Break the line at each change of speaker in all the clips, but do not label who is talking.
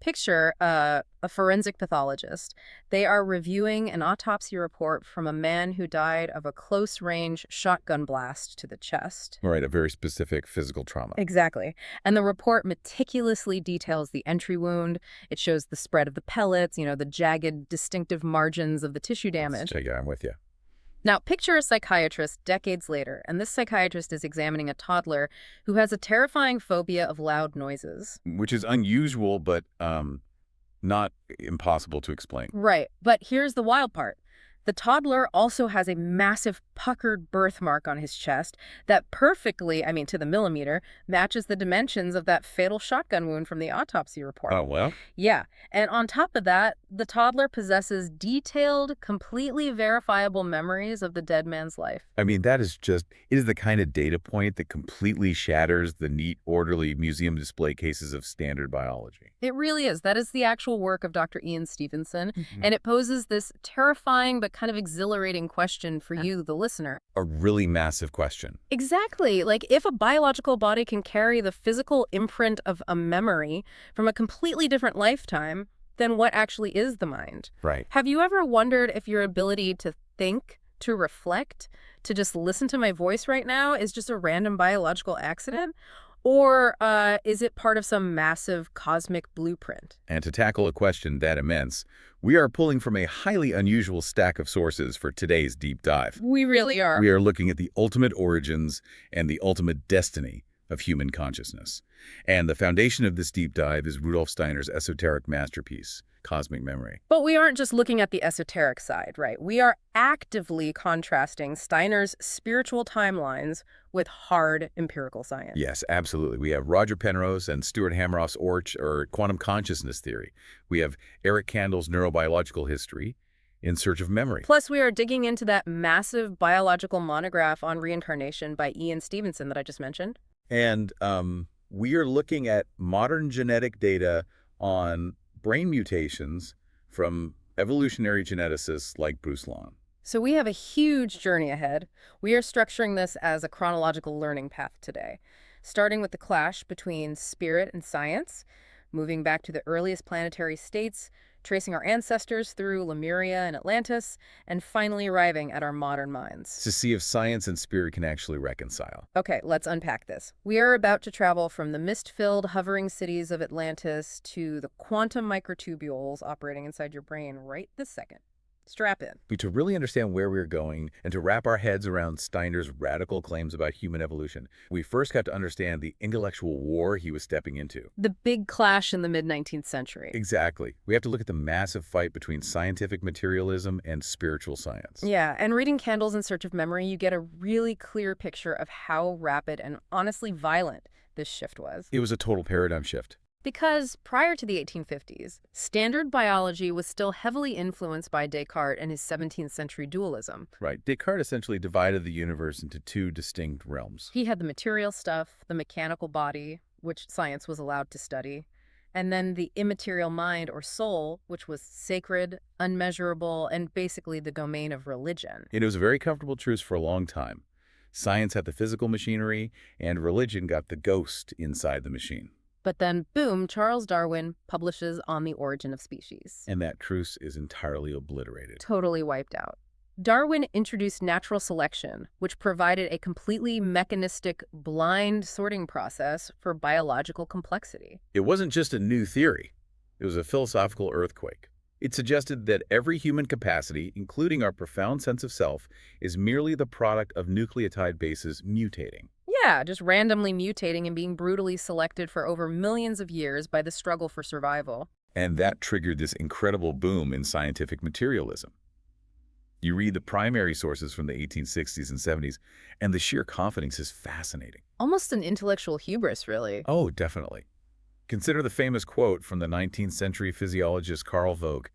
Picture a forensic pathologist. They are reviewing an autopsy report from a man who died of a close-range shotgun blast to the chest.
Right, a very specific physical trauma.
Exactly. And the report meticulously details the entry wound. It shows the spread of the pellets, the jagged, distinctive margins of the tissue damage.
Yeah, I'm with you.
Now, picture a psychiatrist decades later, and this psychiatrist is examining a toddler who has a terrifying phobia of loud noises.
Which is unusual, but not impossible to explain.
Right, but here's the wild part. The toddler also has a massive puckered birthmark on his chest that perfectly, to the millimeter, matches the dimensions of that fatal shotgun wound from the autopsy report.
Oh, well?
Yeah, and on top of that, the toddler possesses detailed, completely verifiable memories of the dead man's life.
That is it is the kind of data point that completely shatters the neat, orderly museum display cases of standard biology.
It really is. That is the actual work of Dr. Ian Stevenson, and it poses this terrifying but kind of exhilarating question for you, the listener.
A really massive question.
Exactly. Like, if a biological body can carry the physical imprint of a memory from a completely different lifetime, then what actually is the mind?
Right.
Have you ever wondered if your ability to think, to reflect, to just listen to my voice right now is just a random biological accident? Or is it part of some massive cosmic blueprint?
And to tackle a question that immense, we are pulling from a highly unusual stack of sources for today's deep dive.
We really are.
We are looking at the ultimate origins and the ultimate destiny of human consciousness. And the foundation of this deep dive is Rudolf Steiner's esoteric masterpiece, Cosmic Memory.
But we aren't just looking at the esoteric side, right? We are actively contrasting Steiner's spiritual timelines with hard empirical science.
Yes, absolutely. We have Roger Penrose and Stuart Hameroff's quantum consciousness theory. We have Eric Kandel's neurobiological history, In Search of Memory.
Plus, we are digging into that massive biological monograph on reincarnation by Ian Stevenson that I just mentioned.
And we are looking at modern genetic data on brain mutations from evolutionary geneticists like Bruce Long.
So we have a huge journey ahead. We are structuring this as a chronological learning path today, starting with the clash between spirit and science, moving back to the earliest planetary states, tracing our ancestors through Lemuria and Atlantis, and finally arriving at our modern minds.
To see if science and spirit can actually reconcile.
Okay, let's unpack this. We are about to travel from the mist-filled hovering cities of Atlantis to the quantum microtubules operating inside your brain right this second. Strap in.
To really understand where we're going and to wrap our heads around Steiner's radical claims about human evolution, we first got to understand the intellectual war he was stepping into.
The big clash in the mid-19th century.
Exactly. We have to look at the massive fight between scientific materialism and spiritual science.
Yeah, and reading Candles in Search of Memory, you get a really clear picture of how rapid and honestly violent this shift was.
It was a total paradigm shift.
Because prior to the 1850s, standard biology was still heavily influenced by Descartes and his 17th century dualism.
Right. Descartes essentially divided the universe into two distinct realms.
He had the material stuff, the mechanical body, which science was allowed to study, and then the immaterial mind or soul, which was sacred, unmeasurable, and basically the domain of religion.
It was a very comfortable truce for a long time. Science had the physical machinery, and religion got the ghost inside the machine.
But then, boom, Charles Darwin publishes On the Origin of Species.
And that truce is entirely obliterated.
Totally wiped out. Darwin introduced natural selection, which provided a completely mechanistic, blind sorting process for biological complexity.
It wasn't just a new theory. It was a philosophical earthquake. It suggested that every human capacity, including our profound sense of self, is merely the product of nucleotide bases mutating.
Yeah, just randomly mutating and being brutally selected for over millions of years by the struggle for survival.
And that triggered this incredible boom in scientific materialism. You read the primary sources from the 1860s and 70s, and the sheer confidence is fascinating.
Almost an intellectual hubris, really.
Oh, definitely. Consider the famous quote from the 19th century physiologist Carl Vogt.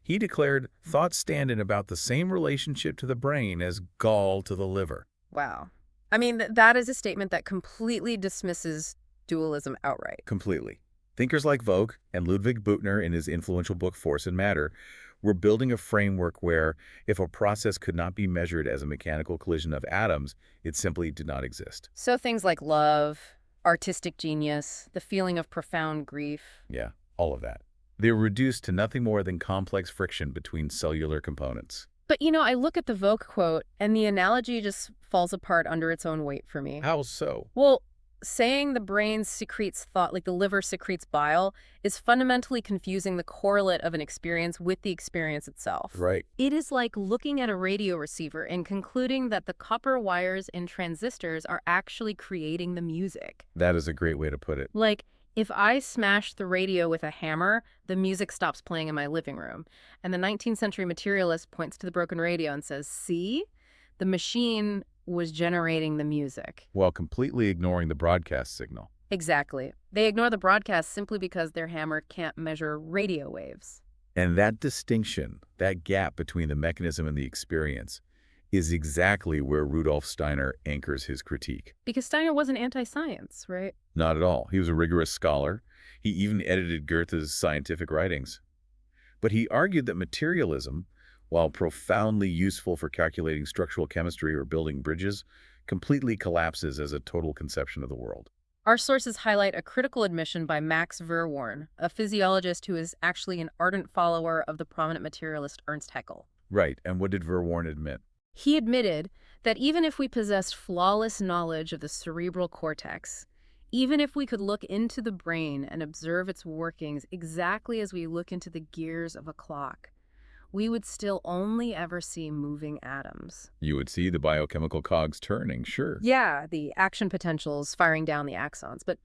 He declared, "Thoughts stand in about the same relationship to the brain as gall to the liver."
Wow. That is a statement that completely dismisses dualism outright.
Completely. Thinkers like Vogt and Ludwig Büchner in his influential book Force and Matter were building a framework where, if a process could not be measured as a mechanical collision of atoms, it simply did not exist.
So things like love, artistic genius, the feeling of profound grief.
Yeah, all of that. They're reduced to nothing more than complex friction between cellular components.
But I look at the Vogue quote, and the analogy just falls apart under its own weight for me.
How so?
Well, saying the brain secretes thought like the liver secretes bile is fundamentally confusing the correlate of an experience with the experience itself.
Right.
It is like looking at a radio receiver and concluding that the copper wires and transistors are actually creating the music.
That is a great way to put it.
Like, if I smash the radio with a hammer, the music stops playing in my living room. And the 19th century materialist points to the broken radio and says, see, the machine was generating the music.
While completely ignoring the broadcast signal.
Exactly. They ignore the broadcast simply because their hammer can't measure radio waves.
And that distinction, that gap between the mechanism and the experience, is exactly where Rudolf Steiner anchors his critique.
Because Steiner wasn't anti-science, right?
Not at all. He was a rigorous scholar. He even edited Goethe's scientific writings. But he argued that materialism, while profoundly useful for calculating structural chemistry or building bridges, completely collapses as a total conception of the world.
Our sources highlight a critical admission by Max Verworn, a physiologist who is actually an ardent follower of the prominent materialist Ernst Haeckel.
Right, and what did Verworn admit?
He admitted that even if we possessed flawless knowledge of the cerebral cortex, even if we could look into the brain and observe its workings exactly as we look into the gears of a clock, we would still only ever see moving atoms.
You would see the biochemical cogs turning, sure.
Yeah, the action potentials firing down the axons, but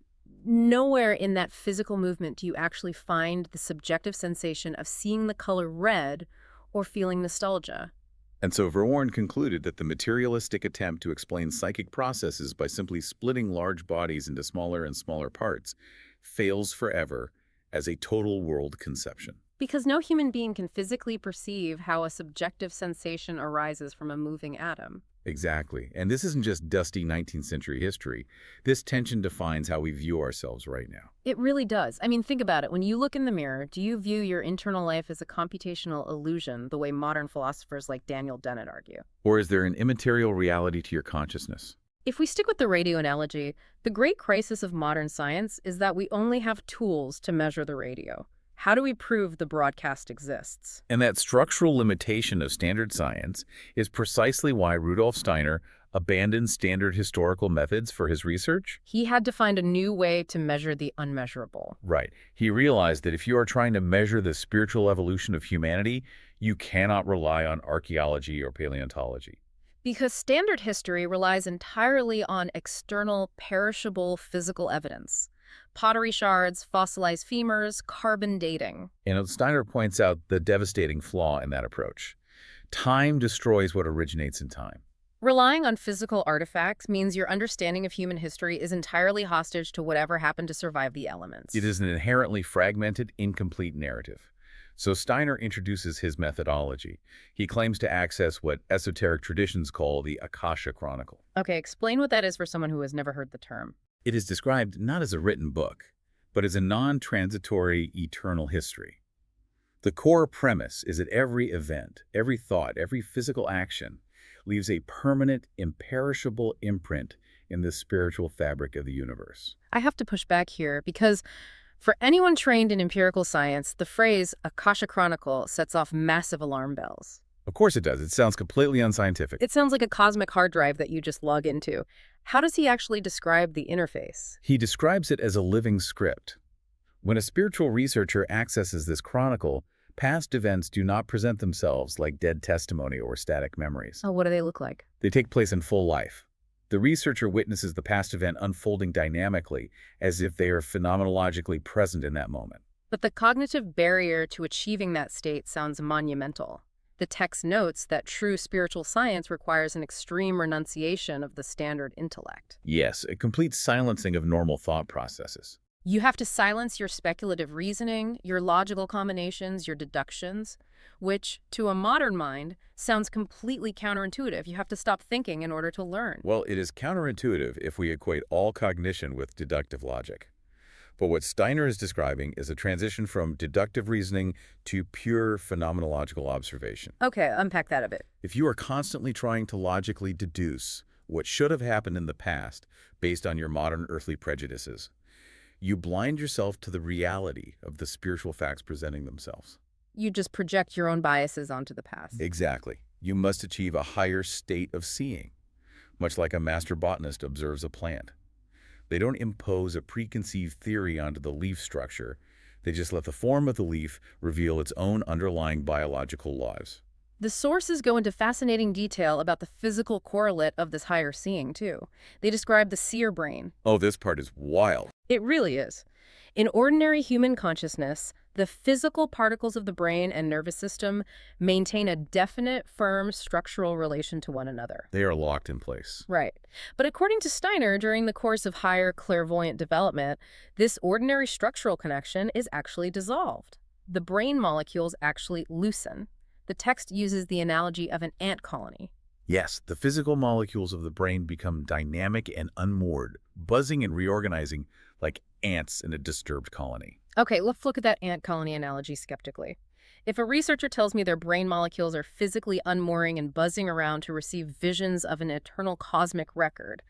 nowhere in that physical movement do you actually find the subjective sensation of seeing the color red or feeling nostalgia.
And so Verworn concluded that the materialistic attempt to explain psychic processes by simply splitting large bodies into smaller and smaller parts fails forever as a total world conception.
Because no human being can physically perceive how a subjective sensation arises from a moving atom.
Exactly. And this isn't just dusty 19th century history. This tension defines how we view ourselves right now.
It really does. I mean, think about it. When you look in the mirror, do you view your internal life as a computational illusion, the way modern philosophers like Daniel Dennett argue?
Or is there an immaterial reality to your consciousness?
If we stick with the radio analogy, the great crisis of modern science is that we only have tools to measure the radio. How do we prove the broadcast exists?
And that structural limitation of standard science is precisely why Rudolf Steiner abandoned standard historical methods for his research.
He had to find a new way to measure the unmeasurable.
Right. He realized that if you are trying to measure the spiritual evolution of humanity, you cannot rely on archaeology or paleontology.
Because standard history relies entirely on external, perishable physical evidence. Pottery shards, fossilized femurs, carbon dating.
And Steiner points out the devastating flaw in that approach. Time destroys what originates in time.
Relying on physical artifacts means your understanding of human history is entirely hostage to whatever happened to survive the elements.
It is an inherently fragmented, incomplete narrative. So Steiner introduces his methodology. He claims to access what esoteric traditions call the Akasha Chronicle.
Okay, explain what that is for someone who has never heard the term.
It is described not as a written book, but as a non-transitory, eternal history. The core premise is that every event, every thought, every physical action leaves a permanent, imperishable imprint in the spiritual fabric of the universe.
I have to push back here because for anyone trained in empirical science, the phrase Akasha Chronicle sets off massive alarm bells.
Of course it does. It sounds completely unscientific.
It sounds like a cosmic hard drive that you just log into. How does he actually describe the interface?
He describes it as a living script. When a spiritual researcher accesses this chronicle, past events do not present themselves like dead testimony or static memories.
Oh, what do they look like?
They take place in full life. The researcher witnesses the past event unfolding dynamically as if they are phenomenologically present in that moment.
But the cognitive barrier to achieving that state sounds monumental. The text notes that true spiritual science requires an extreme renunciation of the standard intellect.
Yes, a complete silencing of normal thought processes.
You have to silence your speculative reasoning, your logical combinations, your deductions, which, to a modern mind, sounds completely counterintuitive. You have to stop thinking in order to learn.
Well, it is counterintuitive if we equate all cognition with deductive logic. But what Steiner is describing is a transition from deductive reasoning to pure phenomenological observation.
Okay, unpack that a bit.
If you are constantly trying to logically deduce what should have happened in the past based on your modern earthly prejudices, You blind yourself to the reality of the spiritual facts presenting themselves.
You just project your own biases onto the past.
Exactly. You must achieve a higher state of seeing, much like a master botanist observes a plant. They don't impose a preconceived theory onto the leaf structure. They just let the form of the leaf reveal its own underlying biological laws.
The sources go into fascinating detail about the physical correlate of this higher seeing, too. They describe the seer brain.
Oh, this part is wild.
It really is. In ordinary human consciousness, the physical particles of the brain and nervous system maintain a definite, firm structural relation to one another.
They are locked in place.
Right. But according to Steiner, during the course of higher clairvoyant development, this ordinary structural connection is actually dissolved. The brain molecules actually loosen. The text uses the analogy of an ant colony.
Yes, the physical molecules of the brain become dynamic and unmoored, buzzing and reorganizing like ants in a disturbed colony.
Okay, let's look at that ant colony analogy skeptically. If a researcher tells me their brain molecules are physically unmooring and buzzing around to receive visions of an eternal cosmic record,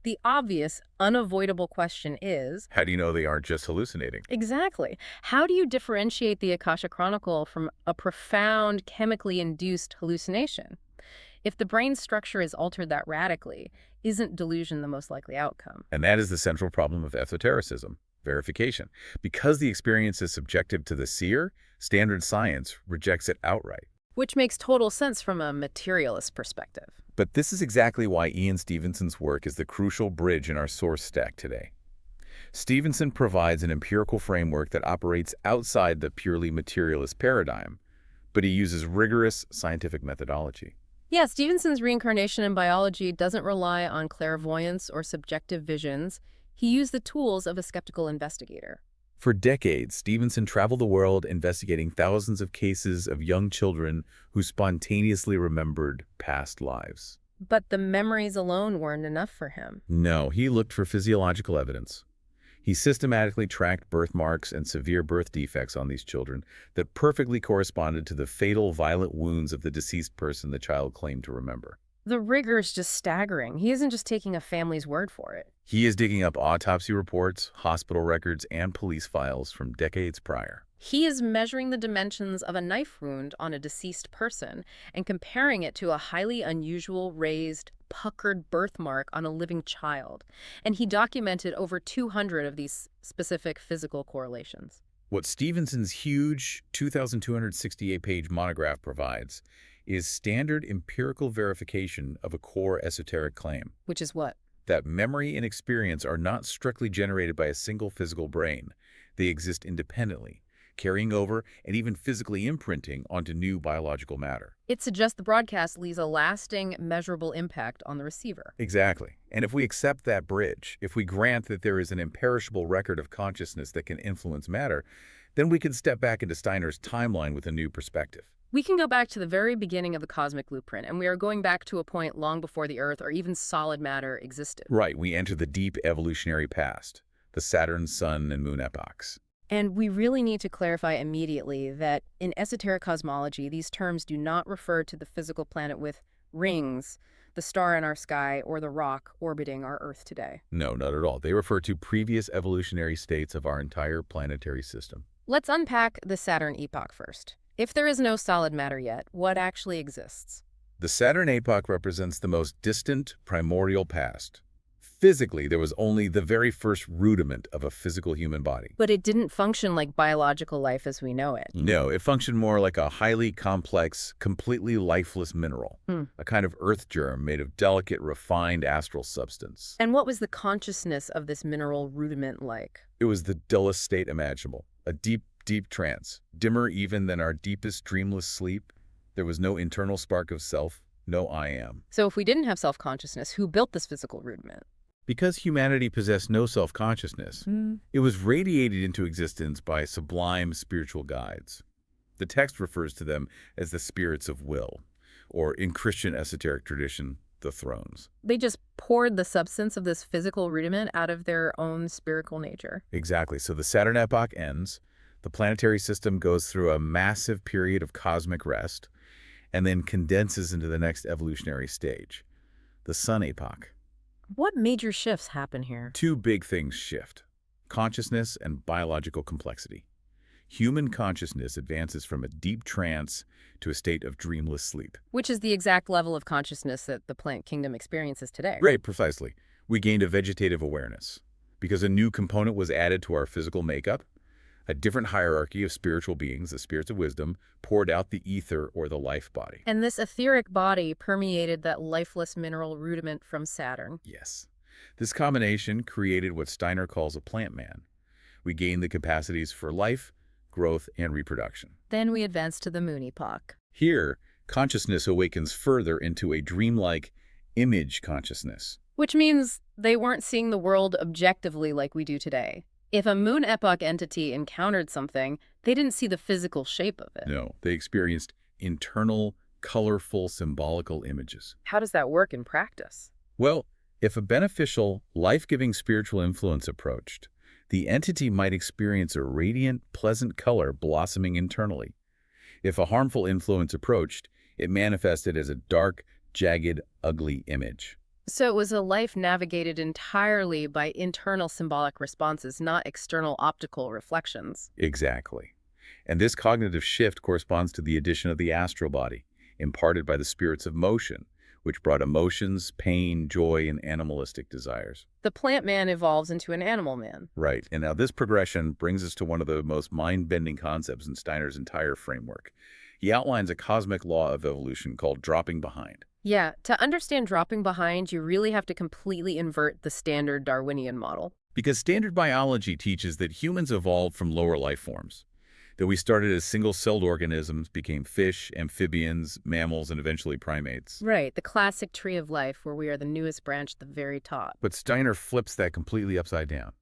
the obvious, unavoidable question is,
How do you know they aren't just hallucinating?
exactly, how do you differentiate the Akasha Chronicle from a profound, chemically induced hallucination? If the brain structure is altered that radically, isn't delusion the most likely outcome?
And that is the central problem of esotericism, verification. Because the experience is subjective to the seer, standard science rejects it outright.
Which makes total sense from a materialist perspective.
But this is exactly why Ian Stevenson's work is the crucial bridge in our source stack today. Stevenson provides an empirical framework that operates outside the purely materialist paradigm, but he uses rigorous scientific methodology.
Yeah, Stevenson's reincarnation in biology doesn't rely on clairvoyance or subjective visions. He used the tools of a skeptical investigator.
For decades, Stevenson traveled the world investigating thousands of cases of young children who spontaneously remembered past lives.
But the memories alone weren't enough for him.
No, he looked for physiological evidence. He systematically tracked birthmarks and severe birth defects on these children that perfectly corresponded to the fatal violent wounds of the deceased person the child claimed to remember.
The rigor is just staggering. He isn't just taking a family's word for it.
He is digging up autopsy reports, hospital records, and police files from decades prior.
He is measuring the dimensions of a knife wound on a deceased person and comparing it to a highly unusual raised, puckered birthmark on a living child. And he documented over 200 of these specific physical correlations.
What Stevenson's huge 2,268-page monograph provides is standard empirical verification of a core esoteric claim.
Which is what?
That memory and experience are not strictly generated by a single physical brain. They exist independently, carrying over and even physically imprinting onto new biological matter.
It suggests the broadcast leaves a lasting, measurable impact on the receiver.
Exactly. And if we accept that bridge, if we grant that there is an imperishable record of consciousness that can influence matter, then we can step back into Steiner's timeline with a new perspective.
We can go back to the very beginning of the cosmic blueprint, and we are going back to a point long before the Earth or even solid matter existed.
Right, we enter the deep evolutionary past, the Saturn, Sun, and Moon epochs.
And we really need to clarify immediately that in esoteric cosmology, these terms do not refer to the physical planet with rings, the star in our sky, or the rock orbiting our Earth today.
No, not at all. They refer to previous evolutionary states of our entire planetary system.
Let's unpack the Saturn epoch first. If there is no solid matter yet, what actually exists?
The Saturn epoch represents the most distant, primordial past. Physically, there was only the very first rudiment of a physical human body.
But it didn't function like biological life as we know it.
No, it functioned more like a highly complex, completely lifeless mineral, a kind of earth germ made of delicate, refined astral substance.
And what was the consciousness of this mineral rudiment like?
It was the dullest state imaginable, a deep trance, dimmer even than our deepest dreamless sleep. There was no internal spark of self, no I am.
So if we didn't have self-consciousness, who built this physical rudiment?
Because humanity possessed no self-consciousness, it was radiated into existence by sublime spiritual guides. The text refers to them as the spirits of will, or in Christian esoteric tradition, the thrones.
They just poured the substance of this physical rudiment out of their own spiritual nature.
Exactly. So the Saturn epoch ends, the planetary system goes through a massive period of cosmic rest, and then condenses into the next evolutionary stage, the Sun epoch.
What major shifts happen here?
Two big things shift. consciousness and biological complexity. Human consciousness advances from a deep trance to a state of dreamless sleep.
Which is the exact level of consciousness that the plant kingdom experiences today.
Right, precisely. We gained a vegetative awareness because a new component was added to our physical makeup. A different hierarchy of spiritual beings, the spirits of wisdom, poured out the ether or the life body.
And this etheric body permeated that lifeless mineral rudiment from Saturn.
Yes. This combination created what Steiner calls a plant man. We gained the capacities for life, growth, and reproduction.
Then we advance to the moon epoch.
Here, consciousness awakens further into a dreamlike image consciousness.
Which means they weren't seeing the world objectively like we do today. If a moon epoch entity encountered something, they didn't see the physical shape of it.
No, they experienced internal, colorful, symbolical images.
How does that work in practice?
Well, if a beneficial, life-giving spiritual influence approached, the entity might experience a radiant, pleasant color blossoming internally. If a harmful influence approached, it manifested as a dark, jagged, ugly image.
So it was a life navigated entirely by internal symbolic responses, not external optical reflections.
Exactly. And this cognitive shift corresponds to the addition of the astral body, imparted by the spirits of motion, which brought emotions, pain, joy, and animalistic desires.
The plant man evolves into an animal man.
Right. And now this progression brings us to one of the most mind-bending concepts in Steiner's entire framework. He outlines a cosmic law of evolution called dropping behind.
Yeah, to understand dropping behind, you really have to completely invert the standard Darwinian model.
Because standard biology teaches that humans evolved from lower life forms, that we started as single-celled organisms, became fish, amphibians, mammals, and eventually primates.
Right, the classic tree of life where we are the newest branch at the very top.
But Steiner flips that completely upside down.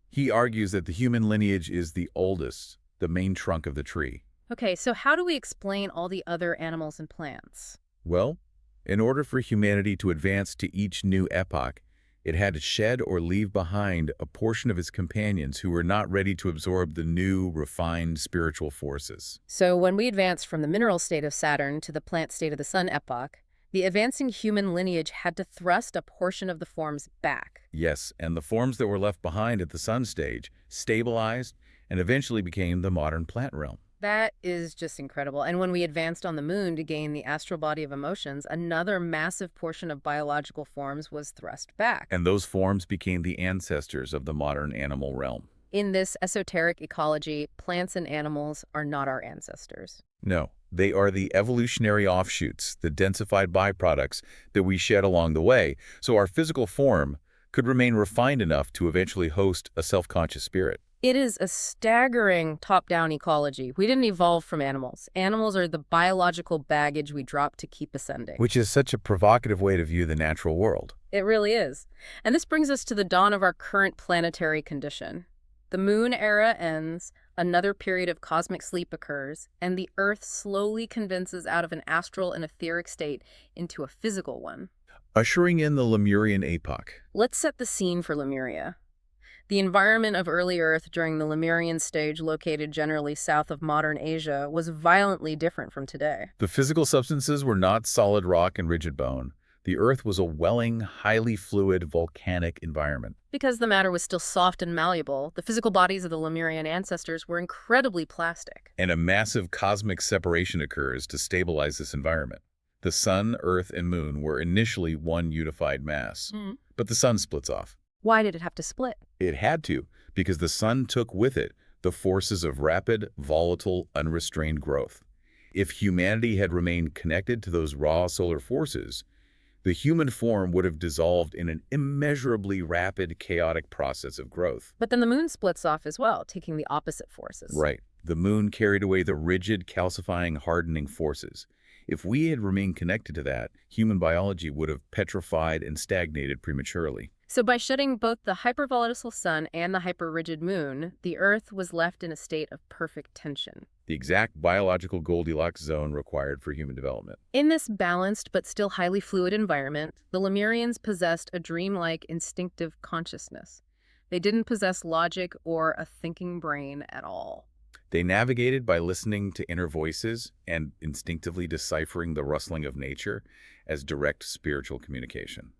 He argues that the human lineage is the oldest, the main trunk of the tree.
Okay, so how do we explain all the other animals and plants?
Well, in order for humanity to advance to each new epoch, it had to shed or leave behind a portion of its companions who were not ready to absorb the new, refined spiritual forces.
So when we advance from the mineral state of Saturn to the plant state of the Sun epoch, the advancing human lineage had to thrust a portion of the forms back.
Yes, and the forms that were left behind at the Sun stage stabilized and eventually became the modern plant realm.
That is just incredible. And when we advanced on the moon to gain the astral body of emotions, another massive portion of biological forms was thrust back.
And those forms became the ancestors of the modern animal realm.
In this esoteric ecology, plants and animals are not our ancestors.
No, they are the evolutionary offshoots, the densified byproducts that we shed along the way, so our physical form could remain refined enough to eventually host a self-conscious spirit.
It is a staggering top-down ecology. We didn't evolve from animals. Animals are the biological baggage we drop to keep ascending.
Which is such a provocative way to view the natural world.
It really is. And this brings us to the dawn of our current planetary condition. The moon era ends, another period of cosmic sleep occurs, and the Earth slowly condenses out of an astral and etheric state into a physical one.
Ushering in the Lemurian epoch.
Let's set the scene for Lemuria. The environment of early Earth during the Lemurian stage, located generally south of modern Asia, was violently different from today.
The physical substances were not solid rock and rigid bone. The Earth was a welling, highly fluid, volcanic environment.
Because the matter was still soft and malleable, the physical bodies of the Lemurian ancestors were incredibly plastic.
And a massive cosmic separation occurs to stabilize this environment. The Sun, Earth, and Moon were initially one unified mass, but the Sun splits off.
Why did it have to split?
It had to, because the Sun took with it the forces of rapid, volatile, unrestrained growth. If humanity had remained connected to those raw solar forces, the human form would have dissolved in an immeasurably rapid, chaotic process of growth.
But then the moon splits off as well, taking the opposite forces.
Right. The moon carried away the rigid, calcifying, hardening forces. If we had remained connected to that, human biology would have petrified and stagnated prematurely.
So by shedding both the hypervolatile sun and the hyperrigid moon, the Earth was left in a state of perfect tension.
The exact biological Goldilocks zone required for human development.
In this balanced but still highly fluid environment, the Lemurians possessed a dreamlike instinctive consciousness. They didn't possess logic or a thinking brain at all.
They navigated by listening to inner voices and instinctively deciphering the rustling of nature as direct spiritual communication.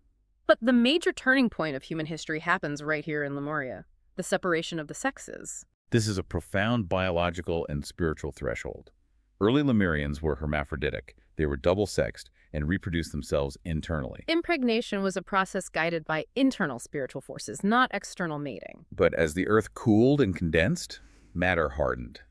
But the major turning point of human history happens right here in Lemuria. the separation of the sexes.
This is a profound biological and spiritual threshold. Early Lemurians were hermaphroditic. They were double-sexed and reproduced themselves internally.
Impregnation was a process guided by internal spiritual forces, not external mating.
But as the Earth cooled and condensed, matter hardened.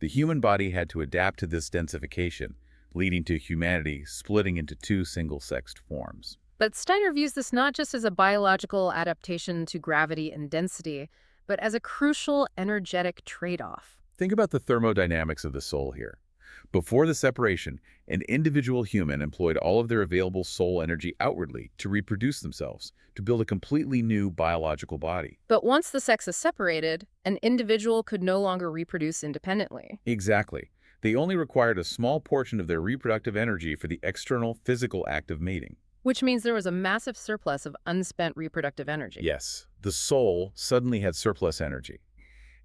The human body had to adapt to this densification, leading to humanity splitting into two single-sexed forms.
But Steiner views this not just as a biological adaptation to gravity and density, but as a crucial energetic trade-off.
Think about the thermodynamics of the soul here. Before the separation, an individual human employed all of their available soul energy outwardly to reproduce themselves, to build a completely new biological body.
But once the sexes separated, an individual could no longer reproduce independently.
Exactly. They only required a small portion of their reproductive energy for the external physical act of mating.
Which means there was a massive surplus of unspent reproductive energy.
Yes, the soul suddenly had surplus energy,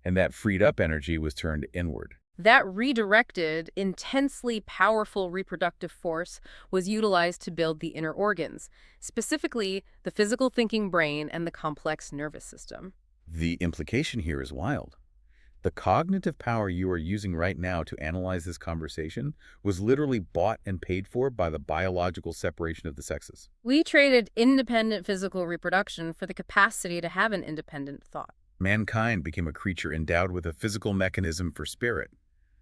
and that freed up energy was turned inward.
That redirected, intensely powerful reproductive force was utilized to build the inner organs, specifically the physical thinking brain and the complex nervous system.
The implication here is wild. The cognitive power you are using right now to analyze this conversation was literally bought and paid for by the biological separation of the sexes.
We traded independent physical reproduction for the capacity to have an independent thought.
Mankind became a creature endowed with a physical mechanism for spirit.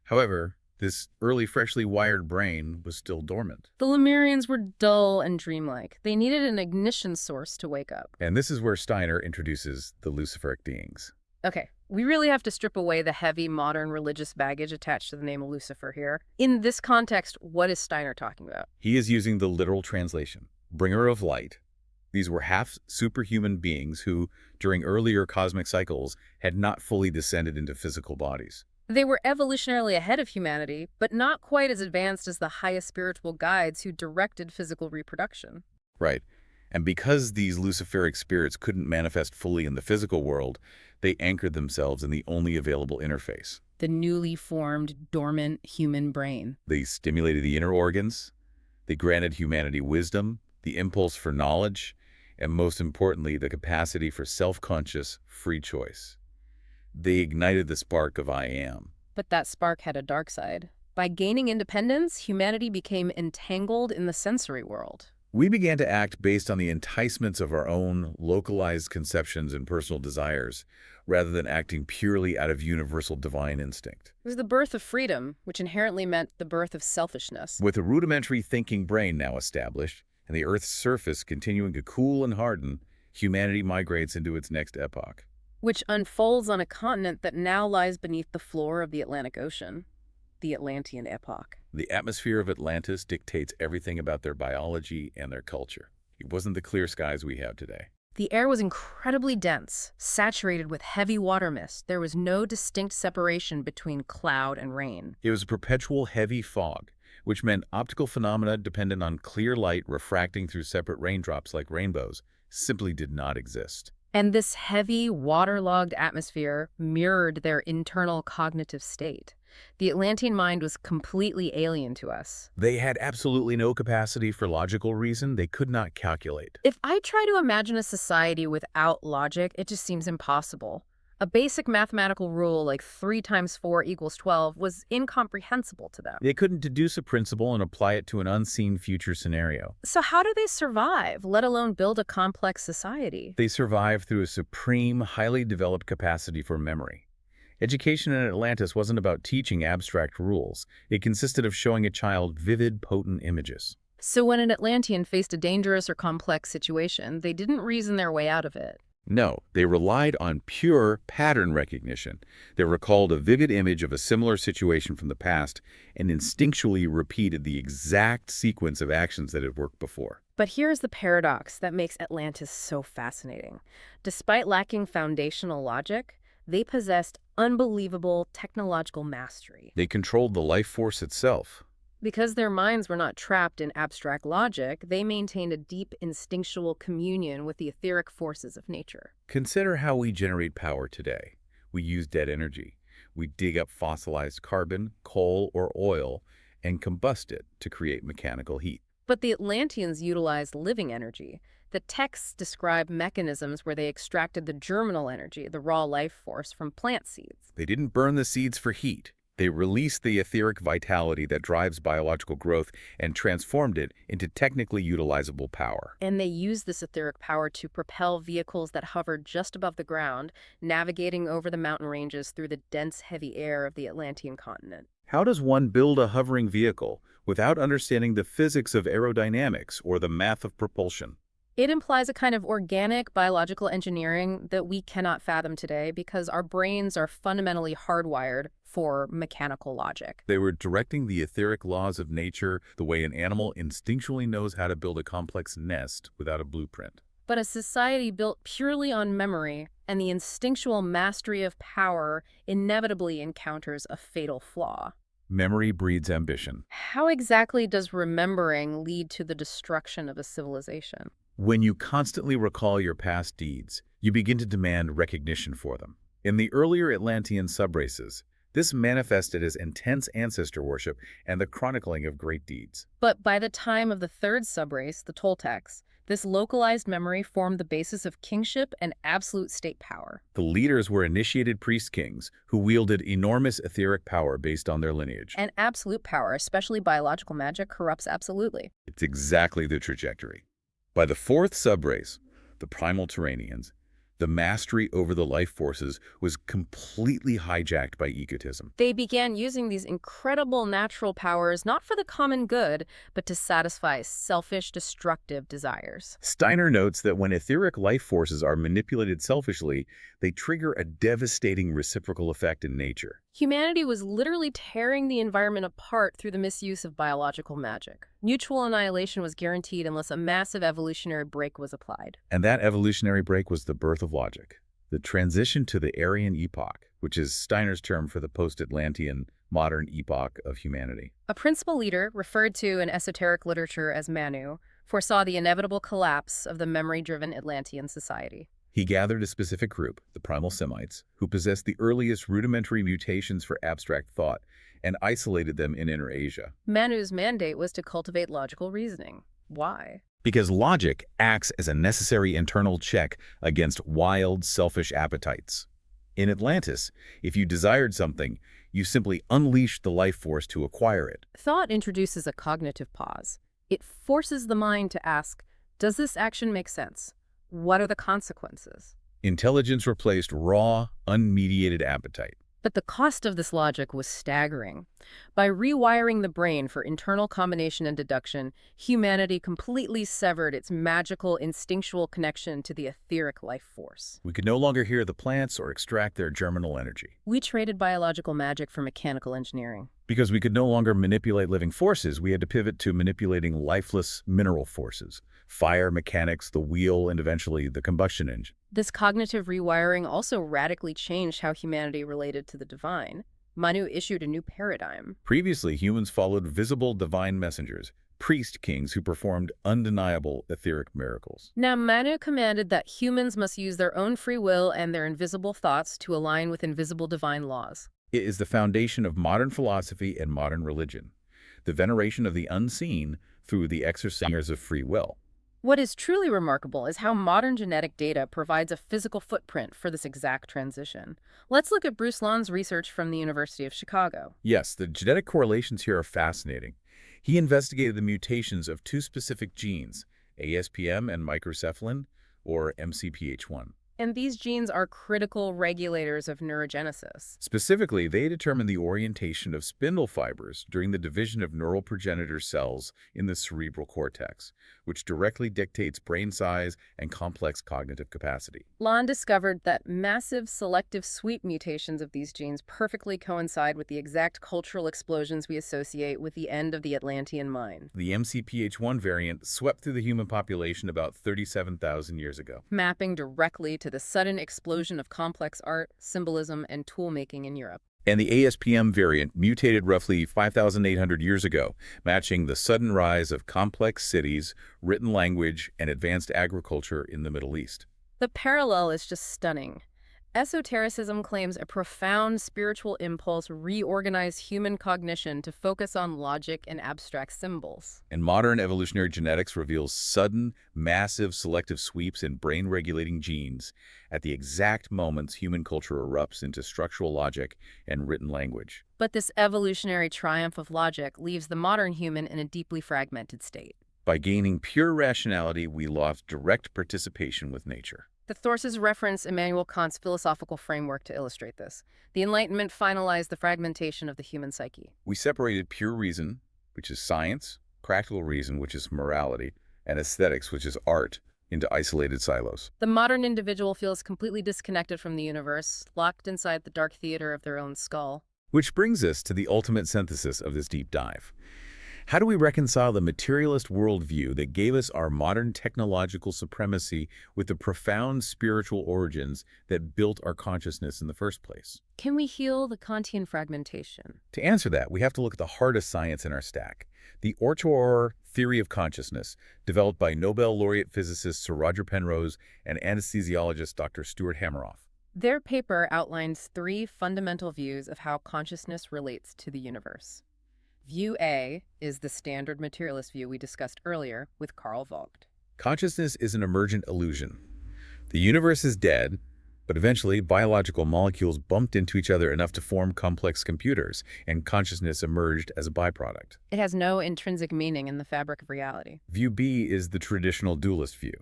However, this early freshly wired brain was still dormant.
The Lemurians were dull and dreamlike. They needed an ignition source to wake up.
And this is where Steiner introduces the Luciferic beings.
Okay, we really have to strip away the heavy modern religious baggage attached to the name of Lucifer here. In this context, what is Steiner talking about?
He is using the literal translation, bringer of light. These were half-superhuman beings who, during earlier cosmic cycles, had not fully descended into physical bodies.
They were evolutionarily ahead of humanity, but not quite as advanced as the highest spiritual guides who directed physical reproduction.
Right. And because these Luciferic spirits couldn't manifest fully in the physical world, they anchored themselves in the only available interface.
The newly formed, dormant human brain.
They stimulated the inner organs, they granted humanity wisdom, the impulse for knowledge, and most importantly, the capacity for self-conscious, free choice. They ignited the spark of I Am.
But that spark had a dark side. By gaining independence, humanity became entangled in the sensory world.
We began to act based on the enticements of our own localized conceptions and personal desires, rather than acting purely out of universal divine instinct.
It was the birth of freedom, which inherently meant the birth of selfishness.
With a rudimentary thinking brain now established, and the Earth's surface continuing to cool and harden, humanity migrates into its next epoch.
Which unfolds on a continent that now lies beneath the floor of the Atlantic Ocean, the Atlantean epoch.
The atmosphere of Atlantis dictates everything about their biology and their culture. It wasn't the clear skies we have today.
The air was incredibly dense, saturated with heavy water mist. There was no distinct separation between cloud and rain.
It was a perpetual heavy fog, which meant optical phenomena dependent on clear light refracting through separate raindrops like rainbows simply did not exist.
And this heavy, waterlogged atmosphere mirrored their internal cognitive state. The Atlantean mind was completely alien to us.
They had absolutely no capacity for logical reason. They could not calculate.
If I try to imagine a society without logic, it just seems impossible. A basic mathematical rule like 3 times 4 equals 12 was incomprehensible to them.
They couldn't deduce a principle and apply it to an unseen future scenario.
So how do they survive, let alone build a complex society?
They survived through a supreme, highly developed capacity for memory. Education in Atlantis wasn't about teaching abstract rules. It consisted of showing a child vivid, potent images.
So when an Atlantean faced a dangerous or complex situation, they didn't reason their way out of it.
No, they relied on pure pattern recognition. They recalled a vivid image of a similar situation from the past and instinctually repeated the exact sequence of actions that had worked before.
But here's the paradox that makes Atlantis so fascinating. Despite lacking foundational logic, they possessed unbelievable technological mastery.
They controlled the life force itself.
Because their minds were not trapped in abstract logic, they maintained a deep instinctual communion with the etheric forces of nature.
Consider how we generate power today. We use dead energy. We dig up fossilized carbon, coal, or oil, and combust it to create mechanical heat.
But the Atlanteans utilized living energy. The texts describe mechanisms where they extracted the germinal energy, the raw life force, from plant seeds.
They didn't burn the seeds for heat. They released the etheric vitality that drives biological growth and transformed it into technically utilizable power.
And they used this etheric power to propel vehicles that hovered just above the ground, navigating over the mountain ranges through the dense, heavy air of the Atlantean continent.
How does one build a hovering vehicle without understanding the physics of aerodynamics or the math of propulsion?
It implies a kind of organic biological engineering that we cannot fathom today because our brains are fundamentally hardwired for mechanical logic.
They were directing the etheric laws of nature the way an animal instinctually knows how to build a complex nest without a blueprint.
But a society built purely on memory and the instinctual mastery of power inevitably encounters a fatal flaw.
Memory breeds ambition.
How exactly does remembering lead to the destruction of a civilization?
When you constantly recall your past deeds, you begin to demand recognition for them. In the earlier Atlantean subraces, this manifested as intense ancestor worship and the chronicling of great deeds.
But by the time of the third subrace, the Toltecs, this localized memory formed the basis of kingship and absolute state power.
The leaders were initiated priest-kings who wielded enormous etheric power based on their lineage.
And absolute power, especially biological magic, corrupts absolutely.
It's exactly the trajectory. By the fourth subrace, the primal Terranians, the mastery over the life forces was completely hijacked by egotism.
They began using these incredible natural powers not for the common good, but to satisfy selfish, destructive desires.
Steiner notes that when etheric life forces are manipulated selfishly, they trigger a devastating reciprocal effect in nature.
Humanity was literally tearing the environment apart through the misuse of biological magic. Mutual annihilation was guaranteed unless a massive evolutionary break was applied.
And that evolutionary break was the birth of logic. The transition to the Aryan epoch, which is Steiner's term for the post-Atlantean modern epoch of humanity.
A principal leader, referred to in esoteric literature as Manu, foresaw the inevitable collapse of the memory-driven Atlantean society.
He gathered a specific group, the primal Semites, who possessed the earliest rudimentary mutations for abstract thought, and isolated them in Inner Asia.
Manu's mandate was to cultivate logical reasoning. Why?
Because logic acts as a necessary internal check against wild, selfish appetites. In Atlantis, if you desired something, you simply unleashed the life force to acquire it.
Thought introduces a cognitive pause. It forces the mind to ask, does this action make sense? What are the consequences?
Intelligence replaced raw, unmediated appetite.
But the cost of this logic was staggering. By rewiring the brain for internal combination and deduction, humanity completely severed its magical, instinctual connection to the etheric life force.
We could no longer hear the plants or extract their germinal energy.
We traded biological magic for mechanical engineering.
Because we could no longer manipulate living forces, we had to pivot to manipulating lifeless mineral forces. Fire, mechanics, the wheel, and eventually the combustion engine.
This cognitive rewiring also radically changed how humanity related to the divine. Manu issued a new paradigm.
Previously, humans followed visible divine messengers, priest kings who performed undeniable etheric miracles.
Now, Manu commanded that humans must use their own free will and their invisible thoughts to align with invisible divine laws.
It is the foundation of modern philosophy and modern religion, the veneration of the unseen through the exercise of free will.
What is truly remarkable is how modern genetic data provides a physical footprint for this exact transition. Let's look at Bruce Lahn's research from the University of Chicago.
Yes, the genetic correlations here are fascinating. He investigated the mutations of two specific genes, ASPM and microcephalin, or MCPH1.
And these genes are critical regulators of neurogenesis.
Specifically, they determine the orientation of spindle fibers during the division of neural progenitor cells in the cerebral cortex, which directly dictates brain size and complex cognitive capacity.
Lahn discovered that massive selective sweep mutations of these genes perfectly coincide with the exact cultural explosions we associate with the end of the Atlantean mind.
The MCPH1 variant swept through the human population about 37,000 years ago,
mapping directly to the sudden explosion of complex art, symbolism, and tool-making in Europe.
and the ASPM variant mutated roughly 5,800 years ago, matching the sudden rise of complex cities, written language, and advanced agriculture in the Middle East.
The parallel is just stunning. Esotericism claims a profound spiritual impulse reorganized human cognition to focus on logic and abstract symbols.
And modern evolutionary genetics reveals sudden, massive selective sweeps in brain-regulating genes at the exact moments human culture erupts into structural logic and written language.
But this evolutionary triumph of logic leaves the modern human in a deeply fragmented state.
By gaining pure rationality, we lost direct participation with nature.
The sources reference Immanuel Kant's philosophical framework to illustrate this. The Enlightenment finalized the fragmentation of the human psyche.
We separated pure reason, which is science, practical reason, which is morality, and aesthetics, which is art, into isolated silos.
The modern individual feels completely disconnected from the universe, locked inside the dark theater of their own skull.
Which brings us to the ultimate synthesis of this deep dive. How do we reconcile the materialist worldview that gave us our modern technological supremacy with the profound spiritual origins that built our consciousness in the first place?
Can we heal the Kantian fragmentation?
To answer that, we have to look at the hardest science in our stack, the Ochoa theory of consciousness, developed by Nobel laureate physicist Sir Roger Penrose and anesthesiologist Dr. Stuart Hameroff.
Their paper outlines three fundamental views of how consciousness relates to the universe. View A is the standard materialist view we discussed earlier with Carl Vogt.
Consciousness is an emergent illusion. The universe is dead, but eventually biological molecules bumped into each other enough to form complex computers, and consciousness emerged as a byproduct.
It has no intrinsic meaning in the fabric of reality.
View B is the traditional dualist view.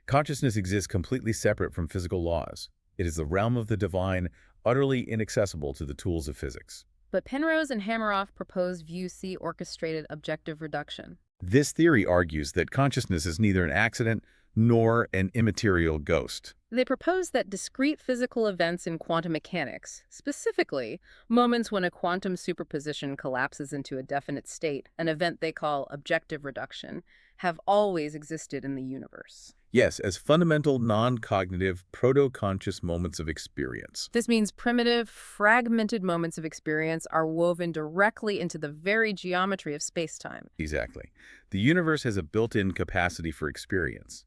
Consciousness exists completely separate from physical laws. It is the realm of the divine, utterly inaccessible to the tools of physics.
But Penrose and Hameroff propose view C, orchestrated objective reduction.
This theory argues that consciousness is neither an accident nor an immaterial ghost.
They propose that discrete physical events in quantum mechanics, specifically moments when a quantum superposition collapses into a definite state, an event they call objective reduction, have always existed in the universe.
Yes, as fundamental, non-cognitive, proto-conscious moments of experience.
This means primitive, fragmented moments of experience are woven directly into the very geometry of space-time.
Exactly. The universe has a built-in capacity for experience.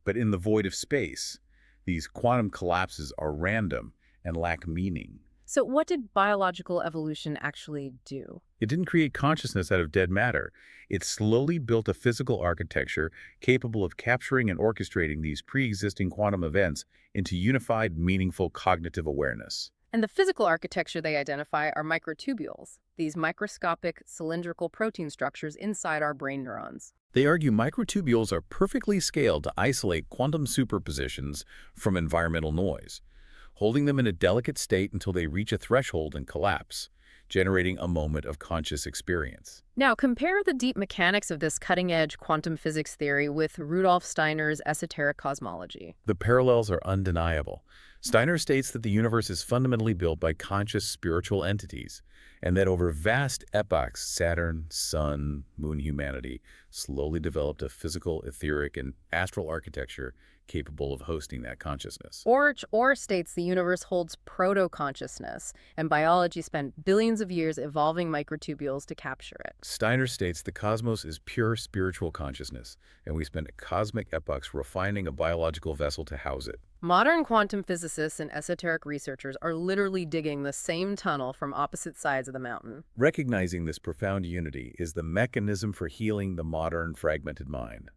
But in the void of space, these quantum collapses are random and lack meaning.
So what did biological evolution actually do?
It didn't create consciousness out of dead matter. It slowly built a physical architecture capable of capturing and orchestrating these pre-existing quantum events into unified, meaningful cognitive awareness.
And the physical architecture they identify are microtubules, these microscopic cylindrical protein structures inside our brain neurons.
They argue microtubules are perfectly scaled to isolate quantum superpositions from environmental noise, holding them in a delicate state until they reach a threshold and collapse, generating a moment of conscious experience.
Now, compare the deep mechanics of this cutting-edge quantum physics theory with Rudolf Steiner's esoteric cosmology.
The parallels are undeniable. Steiner states that the universe is fundamentally built by conscious spiritual entities, and that over vast epochs, Saturn, Sun, Moon humanity slowly developed a physical, etheric, and astral architecture capable of hosting that consciousness.
Or states the universe holds proto-consciousness, and biology spent billions of years evolving microtubules to capture it.
Steiner states the cosmos is pure spiritual consciousness, and we spent cosmic epochs refining a biological vessel to house it.
Modern quantum physicists and esoteric researchers are literally digging the same tunnel from opposite sides of the mountain.
Recognizing this profound unity is the mechanism for healing the modern fragmented mind.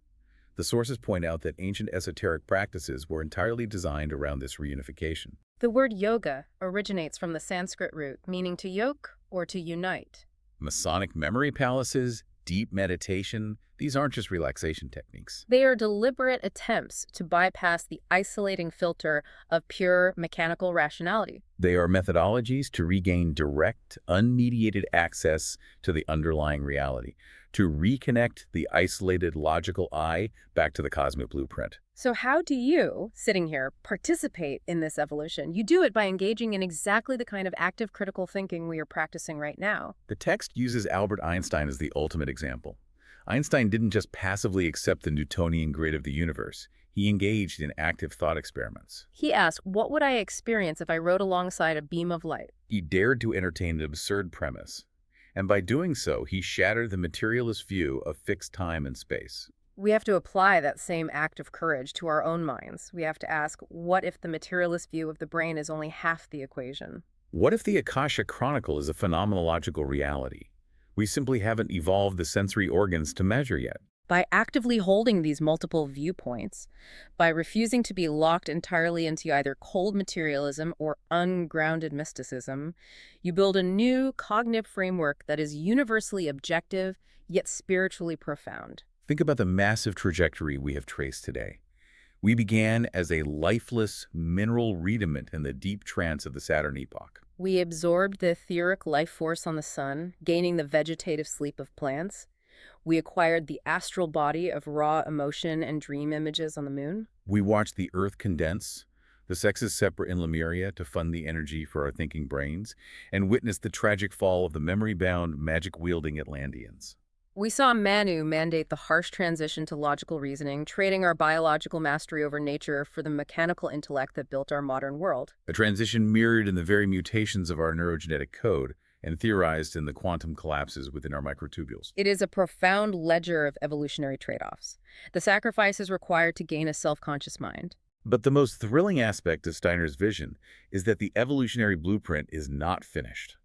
The sources point out that ancient esoteric practices were entirely designed around this reunification.
The word yoga originates from the Sanskrit root meaning to yoke or to unite.
Masonic memory palaces, deep meditation, these aren't just relaxation techniques.
They are deliberate attempts to bypass the isolating filter of pure mechanical rationality.
They are methodologies to regain direct, unmediated access to the underlying reality, to reconnect the isolated logical I back to the cosmic blueprint.
So how do you, sitting here, participate in this evolution? You do it by engaging in exactly the kind of active critical thinking we are practicing right now.
The text uses Albert Einstein as the ultimate example. Einstein didn't just passively accept the Newtonian grid of the universe. He engaged in active thought experiments.
He asked, what would I experience if I rode alongside a beam of light?
He dared to entertain an absurd premise. And by doing so, he shattered the materialist view of fixed time and space.
We have to apply that same act of courage to our own minds. We have to ask, what if the materialist view of the brain is only half the equation?
What if the Akasha Chronicle is a phenomenological reality? We simply haven't evolved the sensory organs to measure yet.
By actively holding these multiple viewpoints, by refusing to be locked entirely into either cold materialism or ungrounded mysticism, you build a new cognitive framework that is universally objective yet spiritually profound.
Think about the massive trajectory we have traced today. We began as a lifeless mineral rudiment in the deep trance of the Saturn epoch.
We absorbed the etheric life force on the sun, gaining the vegetative sleep of plants. We acquired the astral body of raw emotion and dream images on the moon.
We watched the Earth condense, the sexes separate in Lemuria to fund the energy for our thinking brains, and witnessed the tragic fall of the memory-bound, magic-wielding Atlanteans.
We saw Manu mandate the harsh transition to logical reasoning, trading our biological mastery over nature for the mechanical intellect that built our modern world.
A transition mirrored in the very mutations of our neurogenetic code and theorized in the quantum collapses within our microtubules.
It is a profound ledger of evolutionary trade-offs. The sacrifices required to gain a self-conscious mind.
But the most thrilling aspect of Steiner's vision is that the evolutionary blueprint is not finished.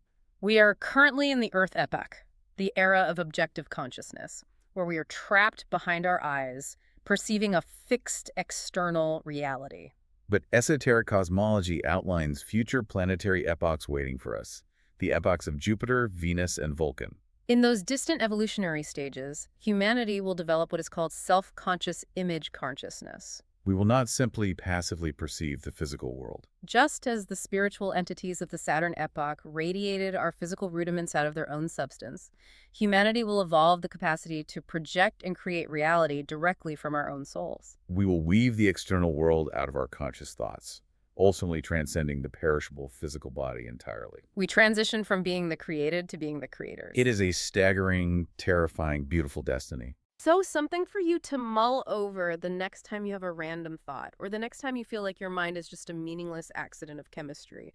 We are currently in the Earth epoch, the era of objective consciousness, where we are trapped behind our eyes, perceiving a fixed external reality.
But esoteric cosmology outlines future planetary epochs waiting for us, the epochs of Jupiter, Venus, and Vulcan.
In those distant evolutionary stages, humanity will develop what is called self-conscious image consciousness.
We will not simply passively perceive the physical world.
Just as the spiritual entities of the Saturn epoch radiated our physical rudiments out of their own substance, humanity will evolve the capacity to project and create reality directly from our own souls.
We will weave the external world out of our conscious thoughts, ultimately transcending the perishable physical body entirely.
We transition from being the created to being the creators.
It is a staggering, terrifying, beautiful destiny.
So something for you to mull over the next time you have a random thought, or the next time you feel like your mind is just a meaningless accident of chemistry.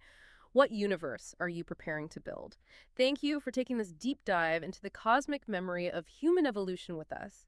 What universe are you preparing to build? Thank you for taking this deep dive into the cosmic memory of human evolution with us.